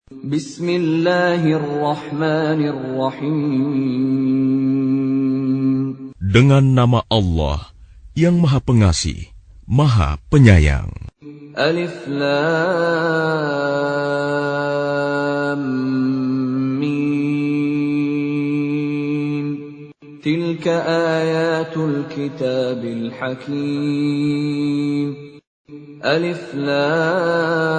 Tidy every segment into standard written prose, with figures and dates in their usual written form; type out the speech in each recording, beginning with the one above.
Bismillahirrahmanirrahim. Dengan nama Allah yang Maha Pengasih, Maha Penyayang. Alif Lam Mim. Tilka ayatul kitabil hakim. Alif Lam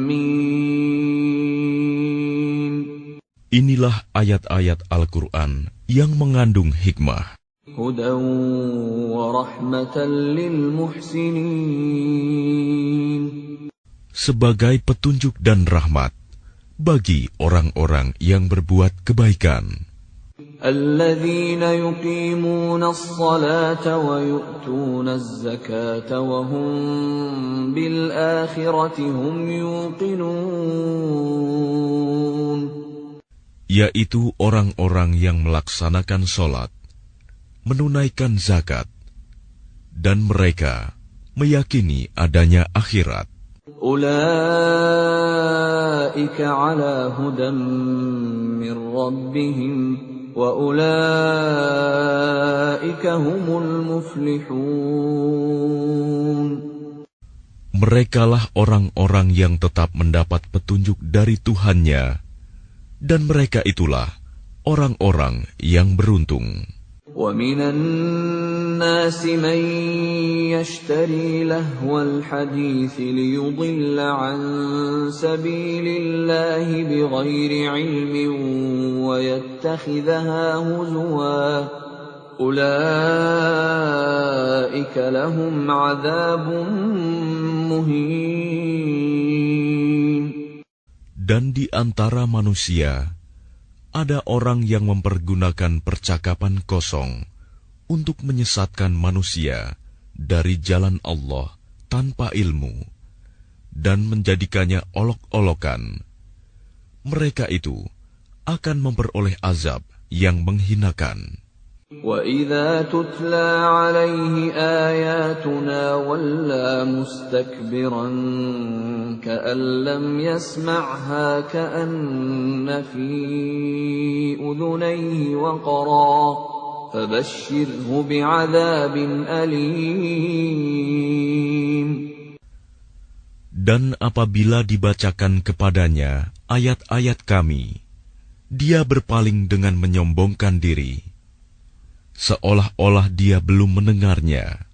Mim. Inilah ayat-ayat Al-Quran yang mengandung hikmah. Hudan wa rahmatan lil muhsinin. Sebagai petunjuk dan rahmat bagi orang-orang yang berbuat kebaikan. Alladzina yuqimuna as-salata wa yu'tuna az-zakata wa hum bil akhirati hum yuqinun. Yaitu orang-orang yang melaksanakan sholat, menunaikan zakat, dan mereka meyakini adanya akhirat. Ulaika ala hudan min rabbihim wa ulaika humul muflihun. Merekalah orang-orang yang tetap mendapat petunjuk dari Tuhannya, dan mereka itulah orang-orang yang beruntung. وَمِنَ النَّاسِ مَن يَشْتَرِي لَهْوَ الْحَدِيثِ لِيُضِلَّ عَن سَبِيلِ اللَّهِ بِغَيْرِ عِلْمٍ وَيَتَّخِذَهَا هُزُوًا أُولَئِكَ لَهُمْ عَذَابٌ مُهِينٌ. Dan di antara manusia ada orang yang mempergunakan percakapan kosong untuk menyesatkan manusia dari jalan Allah tanpa ilmu dan menjadikannya olok-olokan. Mereka itu akan memperoleh azab yang menghinakan. وَإِذَا تُتْلَى عَلَيْهِ آيَاتُنَا وَلَّى مُسْتَكْبِرًا كَأَن لَّمْ يَسْمَعْهَا كَأَنَّ فِي أُذُنَيْهِ وَقْرًا فَبَشِّرْهُ بِعَذَابٍ أَلِيمٍ. Dan apabila dibacakan kepadanya ayat-ayat kami, dia berpaling dengan menyombongkan diri, seolah-olah dia belum mendengarnya.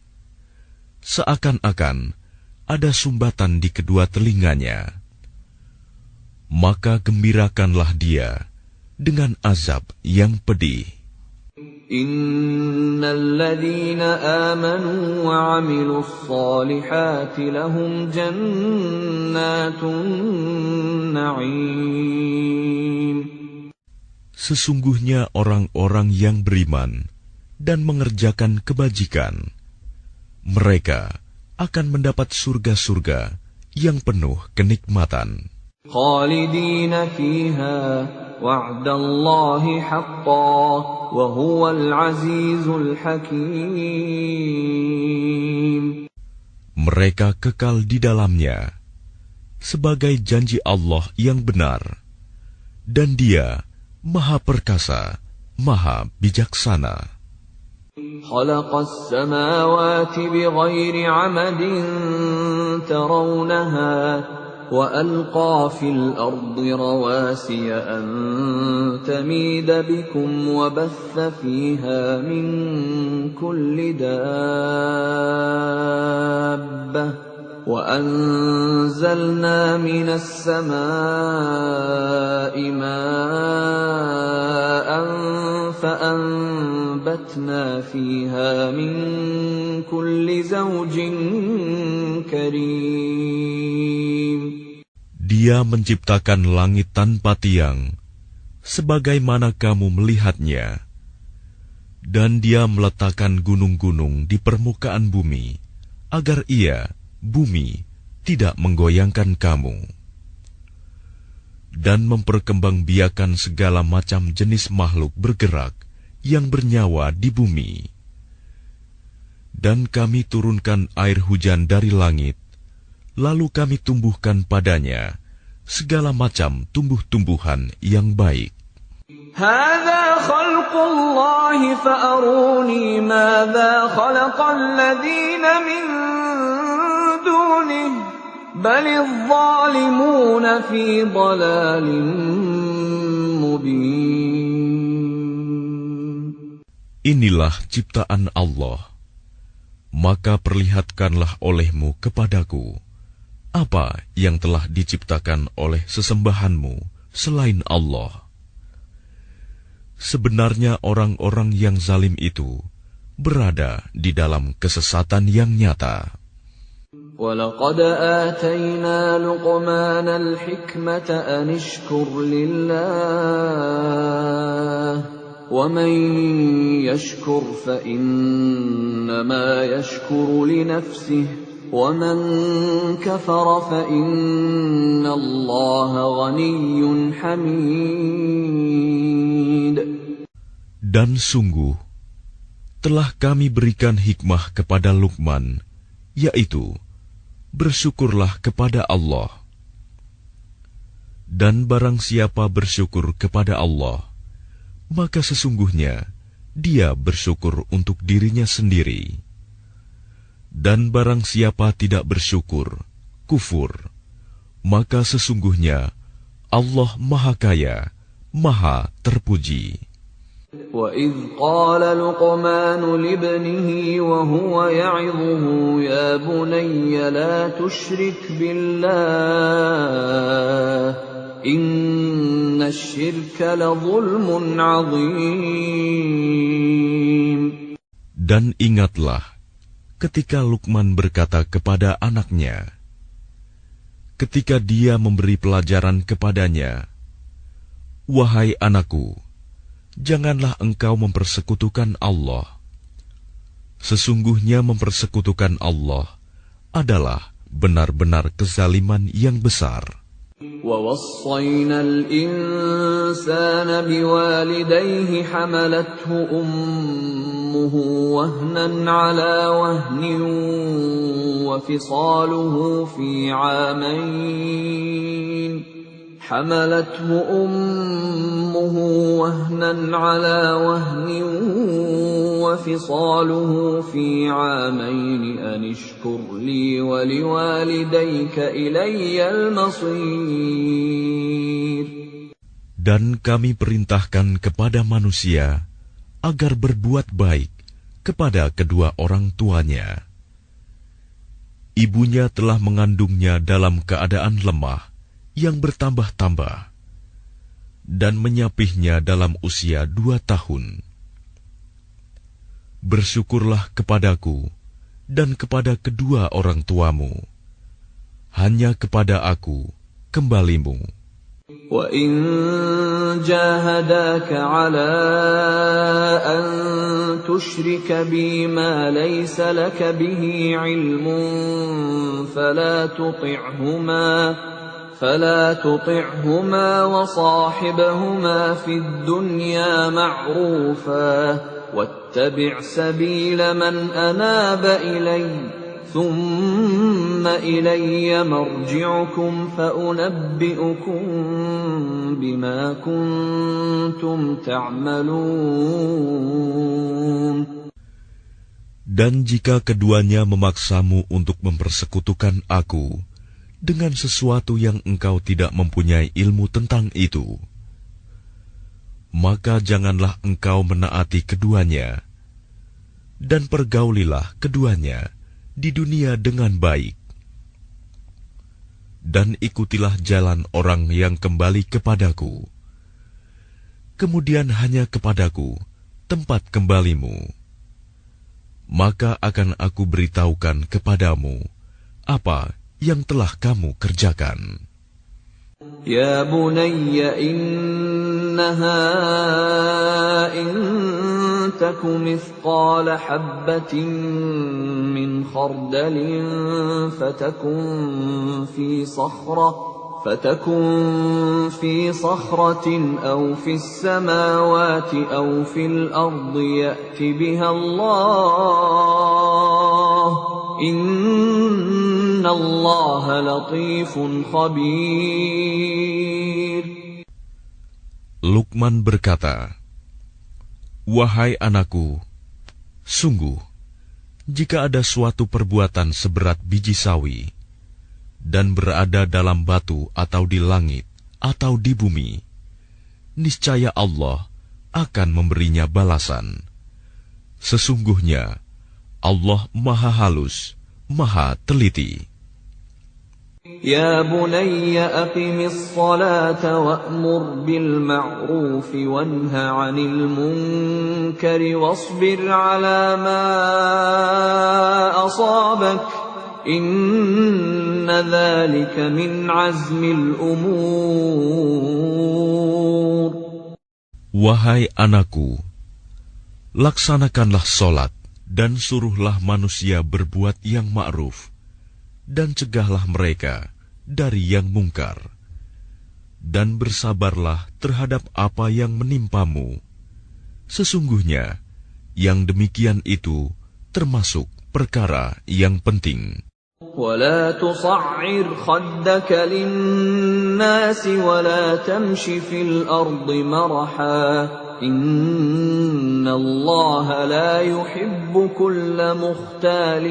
Seakan-akan ada sumbatan di kedua telinganya. Maka gembirakanlah dia dengan azab yang pedih. Innal ladzina amanu wa 'amilus shalihati lahum jannatun na'im. Sesungguhnya orang-orang yang beriman dan mengerjakan kebajikan, mereka akan mendapat surga-surga yang penuh kenikmatan. Khalidina fiha wa'dallahi haqqan wa huwal azizul hakim. Mereka kekal di dalamnya sebagai janji Allah yang benar, dan Dia Maha Perkasa, Maha Bijaksana. خلق السماوات بغير عمد ترونها وألقى في الأرض رواسي أن تميد بكم وبث فيها من كل دابة وأنزلنا من السماء ماء فأنبتنا فيها من كل زوج كريم. Dia menciptakan langit tanpa tiang, sebagaimana kamu melihatnya, dan Dia meletakkan gunung-gunung di permukaan bumi, agar Ia, bumi, tidak menggoyangkan kamu, dan memperkembangbiakan segala macam jenis makhluk bergerak yang bernyawa di bumi. Dan kami turunkan air hujan dari langit, lalu kami tumbuhkan padanya segala macam tumbuh-tumbuhan yang baik. هذا خلق الله فأروني ماذا خلق الذين من دونه بل الظالمون في ضلال مبين. Inilah ciptaan Allah, maka perlihatkanlah olehmu kepadaku apa yang telah diciptakan oleh sesembahanmu selain Allah. Sebenarnya orang-orang yang zalim itu berada di dalam kesesatan yang nyata. وَلَقَدْ آتَيْنَا لُقْمَانَ الْحِكْمَةَ أَنِ اشْكُرْ لِلَّهِ وَمَنْ يَشْكُرْ فَإِنَّمَا يَشْكُرُ لِنَفْسِهِ وَمَنْ كَفَرَ فَإِنَّ اللَّهَ غَنِيٌّ حَمِيدٌ. Dan sungguh, telah kami berikan hikmah kepada Luqman, yaitu, bersyukurlah kepada Allah. Dan barang siapa bersyukur kepada Allah, maka sesungguhnya dia bersyukur untuk dirinya sendiri. Dan barang siapa tidak bersyukur, kufur, maka sesungguhnya Allah Maha Kaya, Maha Terpuji. وَإِذْ قَالَ لُقْمَانُ لِابْنِهِ وَهُوَ يَعِظُهُ يَا بُنَيَّ لَا تُشْرِكْ بِاللَّهِ إِنَّ الشِّرْكَ لَظُلْمٌ عَظِيمٌ. Dan ingatlah ketika Luqman berkata kepada anaknya, ketika dia memberi pelajaran kepadanya, "Wahai anakku, janganlah engkau mempersekutukan Allah. Sesungguhnya mempersekutukan Allah adalah benar-benar kezaliman yang besar." وَوَصَّيْنَا الْإِنسَانَ بِوَالِدَيْهِ حَمَلَتْهُ أُمُّهُ وَهْنًا عَلَى وَهْنٍ وَفِصَالُهُ فِي عَامَيْنِ حملته أمه وهنا على وهن وفصاله في عامين أن اشكر لي ولوالديك إلي المصير. Dan kami perintahkan kepada manusia agar berbuat baik kepada kedua orang tuanya. Ibunya telah mengandungnya dalam keadaan lemah yang bertambah-tambah, dan menyapihnya dalam usia 2 tahun. Bersyukurlah kepadaku dan kepada kedua orang tuamu. Hanya kepada aku kembalimu. وَإِنْ جَاهَدَاكَ عَلَىٰ أَنْ تُشْرِكَ بِي مَا لَيْسَ لَكَ بِهِ عِلْمٌ فلا تطعهما وصاحبهما في الدنيا معروفا واتبع سبيل من أناب إلي ثم إلي مرجعكم فأنبئكم بما كنتم تعملون. Dan jika keduanya memaksamu untuk mempersekutukan aku dengan sesuatu yang engkau tidak mempunyai ilmu tentang itu, maka janganlah engkau menaati keduanya, dan pergaulilah keduanya di dunia dengan baik. Dan ikutilah jalan orang yang kembali kepadaku, kemudian hanya kepadaku tempat kembalimu. Maka akan aku beritahukan kepadamu apa yang telah kamu kerjakan. Ya bunayya innaha in taku mithqala habbatin min khardalin fatakun fi sakhratin aw fi as-samawati aw fil ardi ya'ti biha Allah. Inna Innallaha latifun khabir. Luqman berkata, "Wahai anakku, sungguh, jika ada suatu perbuatan seberat biji sawi, dan berada dalam batu atau di langit atau di bumi, niscaya Allah akan memberinya balasan. Sesungguhnya Allah Maha Halus, Maha Teliti." Ya bunayya aqimis salata wa'mur bil ma'ruf wanha 'anil munkari wasbir 'ala ma asabak. Inna dzalika min 'azmil umur. Wahai anakku, laksanakanlah solat dan suruhlah manusia berbuat yang ma'ruf, dan cegahlah mereka dari yang mungkar, dan bersabarlah terhadap apa yang menimpamu. Sesungguhnya yang demikian itu termasuk perkara yang penting. ولا تصعر خدك للناس ولا تمش في الأرض مرحا إن الله لا يحب كل مختال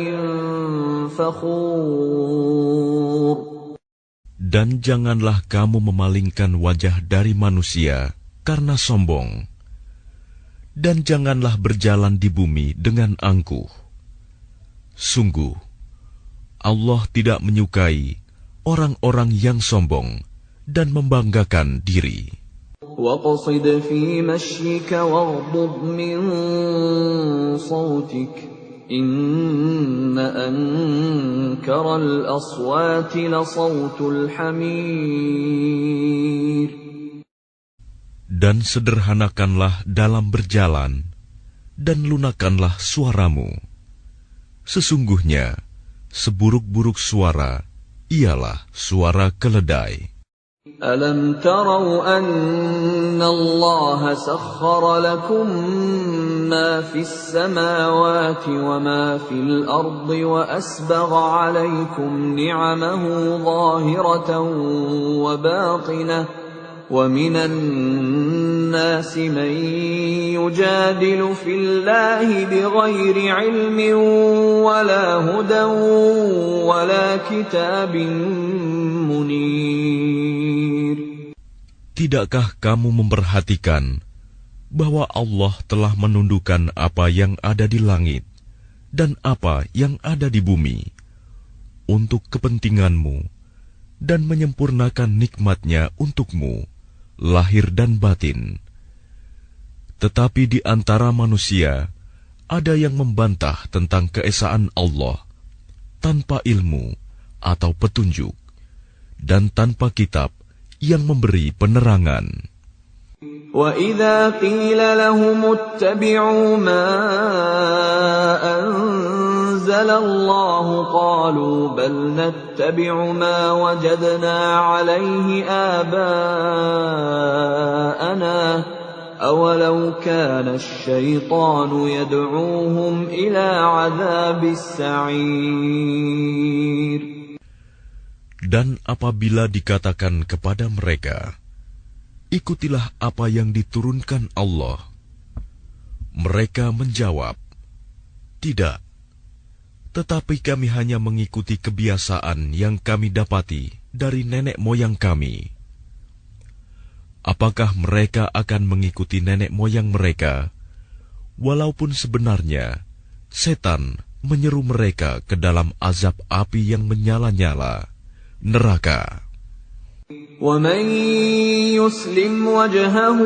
فخور. Dan janganlah kamu memalingkan wajah dari manusia karena sombong, dan janganlah berjalan di bumi dengan angkuh. Sungguh Allah tidak menyukai orang-orang yang sombong dan membanggakan diri. وَقَصِدْ فِي مَشْيِكَ وَاغْضُضْ مِنْ صَوْتِكَ إِنَّ أَنْكَرَ الْأَصْوَاتِ لَصَوْتُ الْحَمِيرِ. Dan sederhanakanlah dalam berjalan, dan lunakanlah suaramu. Sesungguhnya seburuk-buruk suara ialah suara keledai. Alam tarau anna Allah sakhkhara lakum ma fis samawati wa ma fil ardi wa asbagha alaykum ni'amahu zahiratan wa batinah wa minan nasi man yujadilu fillahi bighairi ilmin wala hudan wala kitabin munir. Tidakkah kamu memperhatikan bahwa Allah telah menundukkan apa yang ada di langit dan apa yang ada di bumi untuk kepentinganmu dan menyempurnakan nikmat-Nya untukmu, lahir dan batin. Tetapi di antara manusia ada yang membantah tentang keesaan Allah tanpa ilmu atau petunjuk dan tanpa kitab yang memberi penerangan. وَإِذَا قِيلَ لَهُمُ اتَّبِعُوا مَا أَنزَلَ اللَّهُ قَالُوا بَلْ نَتَّبِعُ مَا وَجَدْنَا عَلَيْهِ آبَاءَنَا أَوَلَوْ كَانَ الشَّيْطَانُ يَدْعُوهُمْ إِلَى عَذَابِ السَّعِيرِ. Dan apabila dikatakan kepada mereka, ikutilah apa yang diturunkan Allah, mereka menjawab, tidak, tetapi kami hanya mengikuti kebiasaan yang kami dapati dari nenek moyang kami. Apakah mereka akan mengikuti nenek moyang mereka, walaupun sebenarnya setan menyeru mereka ke dalam azab api yang menyala-nyala, neraka. وَمَنْ يُسْلِمْ وَجْهَهُ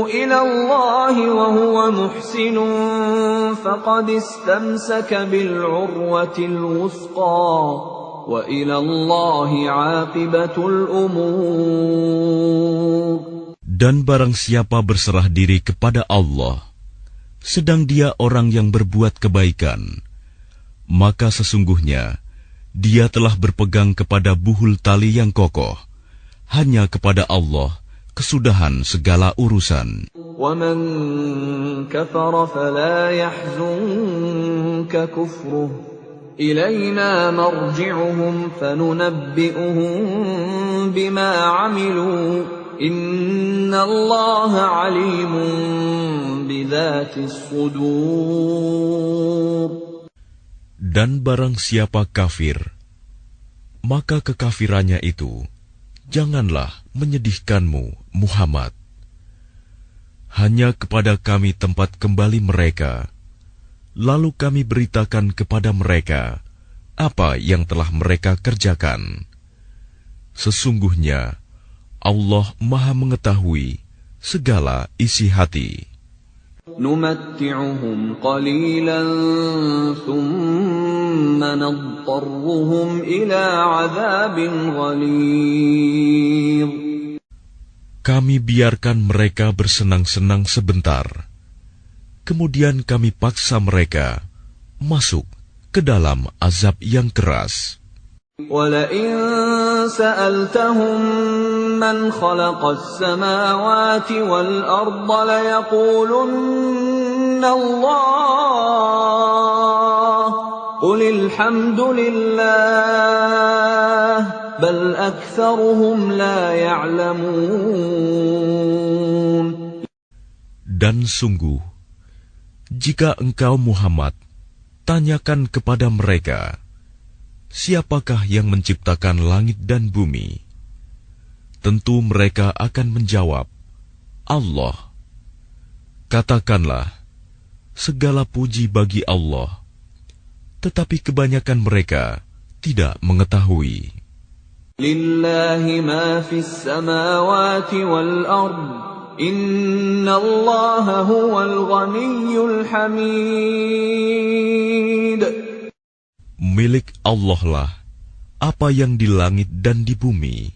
إِلَى اللَّهِ وَهُوَ مُحْسِنٌ فَقَدِ اسْتَمْسَكَ بِالْعُرْوَةِ الْوُثْقَى وَإِلَى اللَّهِ عَاقِبَةُ الْأُمُورِ. Dan barang siapa berserah diri kepada Allah, sedang dia orang yang berbuat kebaikan, maka sesungguhnya dia telah berpegang kepada buhul tali yang kokoh. Hanya kepada Allah kesudahan segala urusan. وَمَنْ كَفَرَ فَلَا يَحْزُنْكَ كُفْرُهُ إِلَيْنَا مَرْجِعُهُمْ فَنُنَبِّئُهُم بِمَا عَمِلُوا إِنَّ اللَّهَ عَلِيمٌ بِذَاتِ الصُّدُورِ. Dan barang siapa kafir, maka kekafirannya itu janganlah menyedihkanmu, Muhammad. Hanya kepada kami tempat kembali mereka, lalu kami beritakan kepada mereka apa yang telah mereka kerjakan. Sesungguhnya Allah Maha mengetahui segala isi hati. نُمَتِّعُهُمْ قَلِيلًا ثُمَّ نَضْطَرُّهُمْ إِلَى عَذَابٍ غَلِيظٍ. Kami biarkan mereka bersenang-senang sebentar, kemudian kami paksa mereka masuk ke dalam azab yang keras. وَلَئِن سَأَلْتَهُم مَّنْ خَلَقَ السَّمَاوَاتِ وَالْأَرْضَ لَيَقُولُنَّ اللَّهُ قُلِ الْحَمْدُ لِلَّهِ بَلْ أَكْثَرُهُمْ لَا يَعْلَمُونَ. Dan sungguh, jika engkau Muhammad tanyakan kepada mereka, siapakah yang menciptakan langit dan bumi? Tentu mereka akan menjawab, Allah. Katakanlah, segala puji bagi Allah, tetapi kebanyakan mereka tidak mengetahui. Lillahi ma fis samawati wal ard, innallaha huwal ghaniyyul hamid. Milik Allah lah apa yang di langit dan di bumi.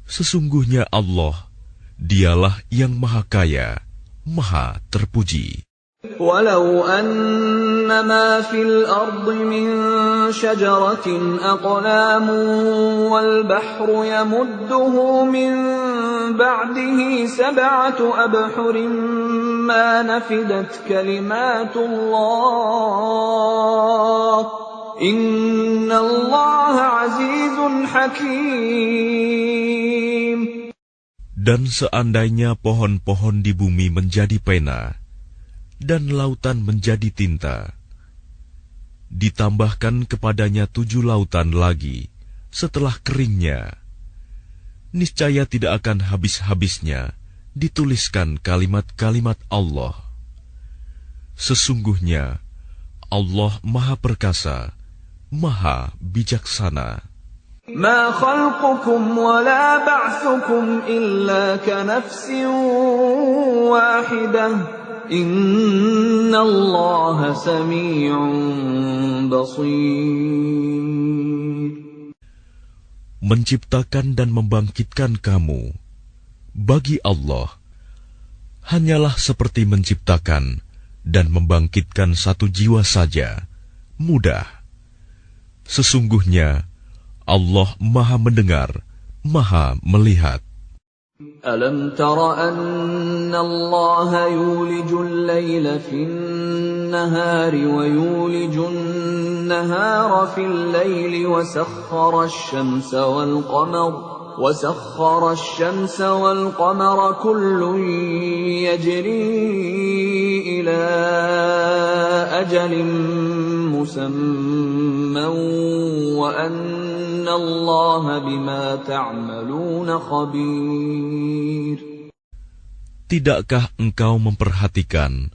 Sesungguhnya Allah, dialah yang maha kaya, maha terpuji. Walau anna ma fil ardi min syajaratin aqlamun wal bahru yamudduhu min ba'dihi sab'atu abhurin ma nafidat kalimatullah. Inna Allah azizun hakim. Dan seandainya pohon-pohon di bumi menjadi pena, dan lautan menjadi tinta, ditambahkan kepadanya 7 lautan lagi setelah keringnya, niscaya tidak akan habis-habisnya dituliskan kalimat-kalimat Allah. Sesungguhnya Allah Maha Perkasa, Maha Bijaksana. Ma khalqukum wa la ba'thukum illa ka nafsin wahidah. Inna Allah sami'un basir. Menciptakan dan membangkitkan kamu bagi Allah hanyalah seperti menciptakan dan membangkitkan satu jiwa saja, mudah. Sesungguhnya Allah Maha mendengar, Maha melihat. Alam tara anna Allah yulijul layla fin nahari wa yulijun nahara fil layli wa sakhkhara asy-syamsa wal qamara وسخر الشمس والقمر كل يجري إلى أجل مسمى وأن الله بما تعملون خبير. Tidakkah engkau memperhatikan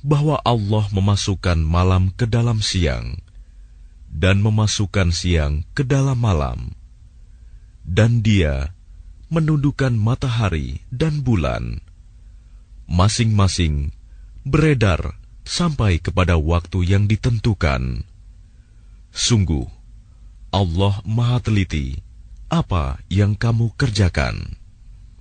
bahwa Allah memasukkan malam ke dalam siang dan memasukkan siang ke dalam malam, dan Dia menundukkan matahari dan bulan, masing-masing beredar sampai kepada waktu yang ditentukan. Sungguh, Allah Maha teliti apa yang kamu kerjakan.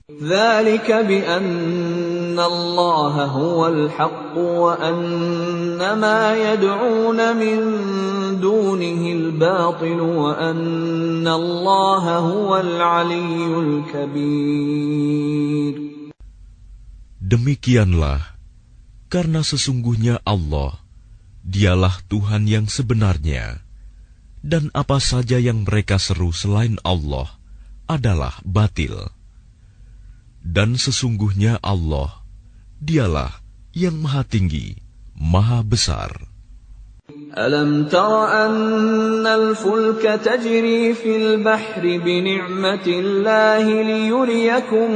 ذَلِكَ بِأَنَّ اللَّهَ هُوَ الْحَقُّ وَأَنَّ مَا يَدْعُونَ مِن دُونِهِ الْبَاطِلُ وَأَنَّ اللَّهَ هُوَ الْعَلِيُّ الْكَبِيرُ. Demikianlah, karena sesungguhnya Allah Dialah Tuhan yang sebenarnya, dan apa saja yang mereka seru selain Allah adalah batil. Dan sesungguhnya Allah, Dialah yang Maha Tinggi, Maha Besar. Alam tara anna al-fulka tajri fil bahri bi ni'matillahi liyuriyakum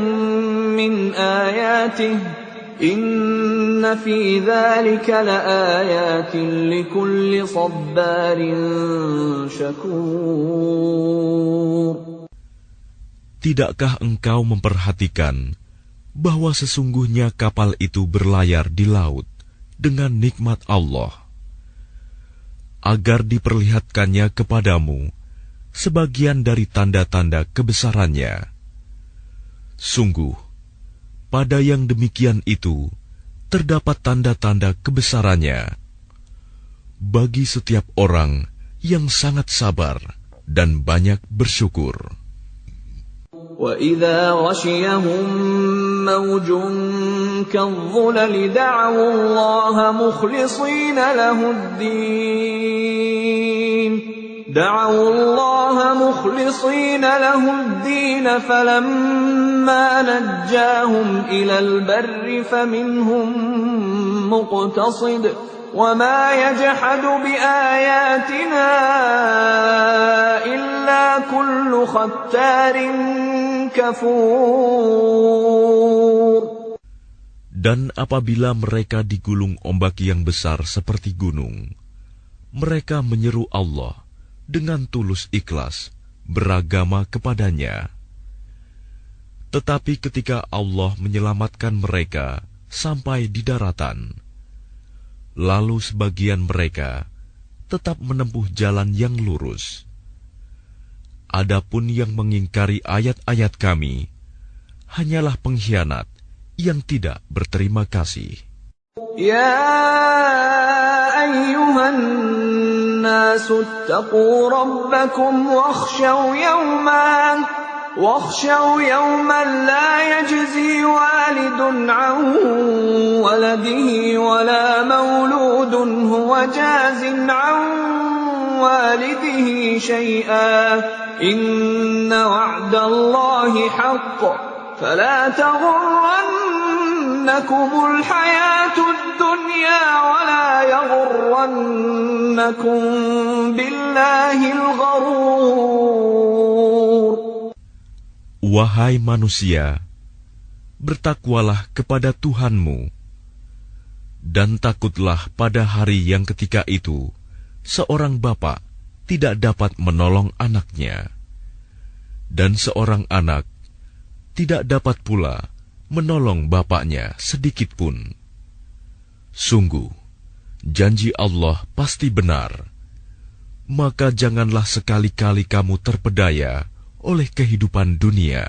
min ayatihi inna fi dzalika laayatin likulli sabbarin syakur. Tidakkah engkau memperhatikan bahwa sesungguhnya kapal itu berlayar di laut dengan nikmat Allah, agar diperlihatkannya kepadamu sebagian dari tanda-tanda kebesarannya? Sungguh, pada yang demikian itu terdapat tanda-tanda kebesarannya bagi setiap orang yang sangat sabar dan banyak bersyukur. وَإِذَا غَشِيَهُم مَّوْجٌ كَالظُّلَلِ دَعَوُا اللَّهَ مُخْلِصِينَ لَهُ الدِّينَ فَلَمَّا نَجَّاهُمْ إِلَى الْبَرِّ فَمِنْهُم مُّقْتَصِدٌ وَمَا يَجْحَدُ بِآيَاتِنَا إِلَّا كُلُّ خَتَّارٍ كَفُورٍ. Dan apabila mereka digulung ombak yang besar seperti gunung, mereka menyeru Allah dengan tulus ikhlas beragama kepadanya. Tetapi ketika Allah menyelamatkan mereka sampai di daratan, lalu sebagian mereka tetap menempuh jalan yang lurus. Adapun yang mengingkari ayat-ayat Kami hanyalah pengkhianat yang tidak berterima kasih. Ya ayyuhan nasu ittaqu rabbakum واخشوا يوما لا يجزي والد عن ولده ولا مولود هو جاز عن والده شيئا إن وعد الله حق فلا تغرنكم الحياة الدنيا ولا يغرنكم بالله الغرور. Wahai manusia, bertakwalah kepada Tuhanmu, dan takutlah pada hari yang ketika itu seorang bapa tidak dapat menolong anaknya, dan seorang anak tidak dapat pula menolong bapaknya sedikitpun. Sungguh, janji Allah pasti benar, maka janganlah sekali-kali kamu terpedaya oleh kehidupan dunia,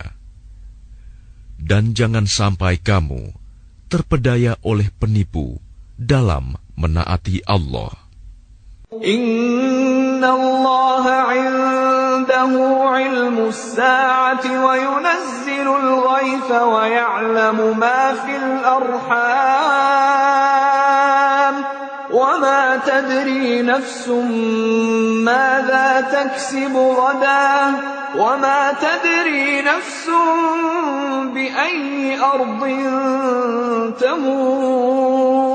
dan jangan sampai kamu terpedaya oleh penipu dalam menaati Allah. Inna Allah 'indahu 'ilmus sa'ati wa yunazzilul ghaitha wa ya'lamu ma fil arham wa ma tadri nafsun madza taksibu ghadan وَمَا تَدْرِي نَفْسٌ بِأَيِّ أَرْضٍ تَمُوتُ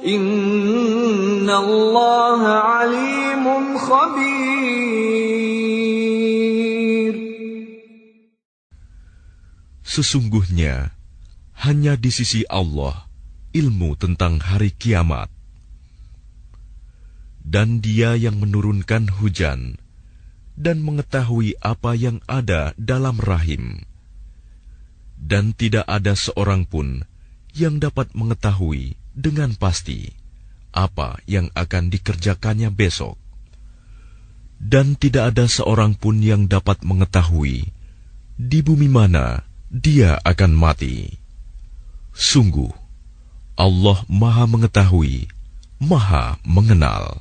إِنَّ اللَّهَ عَلِيمٌ خَبِيرٌ. Sesungguhnya hanya di sisi Allah ilmu tentang hari kiamat, dan Dia yang menurunkan hujan dan mengetahui apa yang ada dalam rahim. Dan tidak ada seorang pun yang dapat mengetahui dengan pasti apa yang akan dikerjakannya besok. Dan tidak ada seorang pun yang dapat mengetahui di bumi mana dia akan mati. Sungguh, Allah Maha Mengetahui, Maha Mengenal.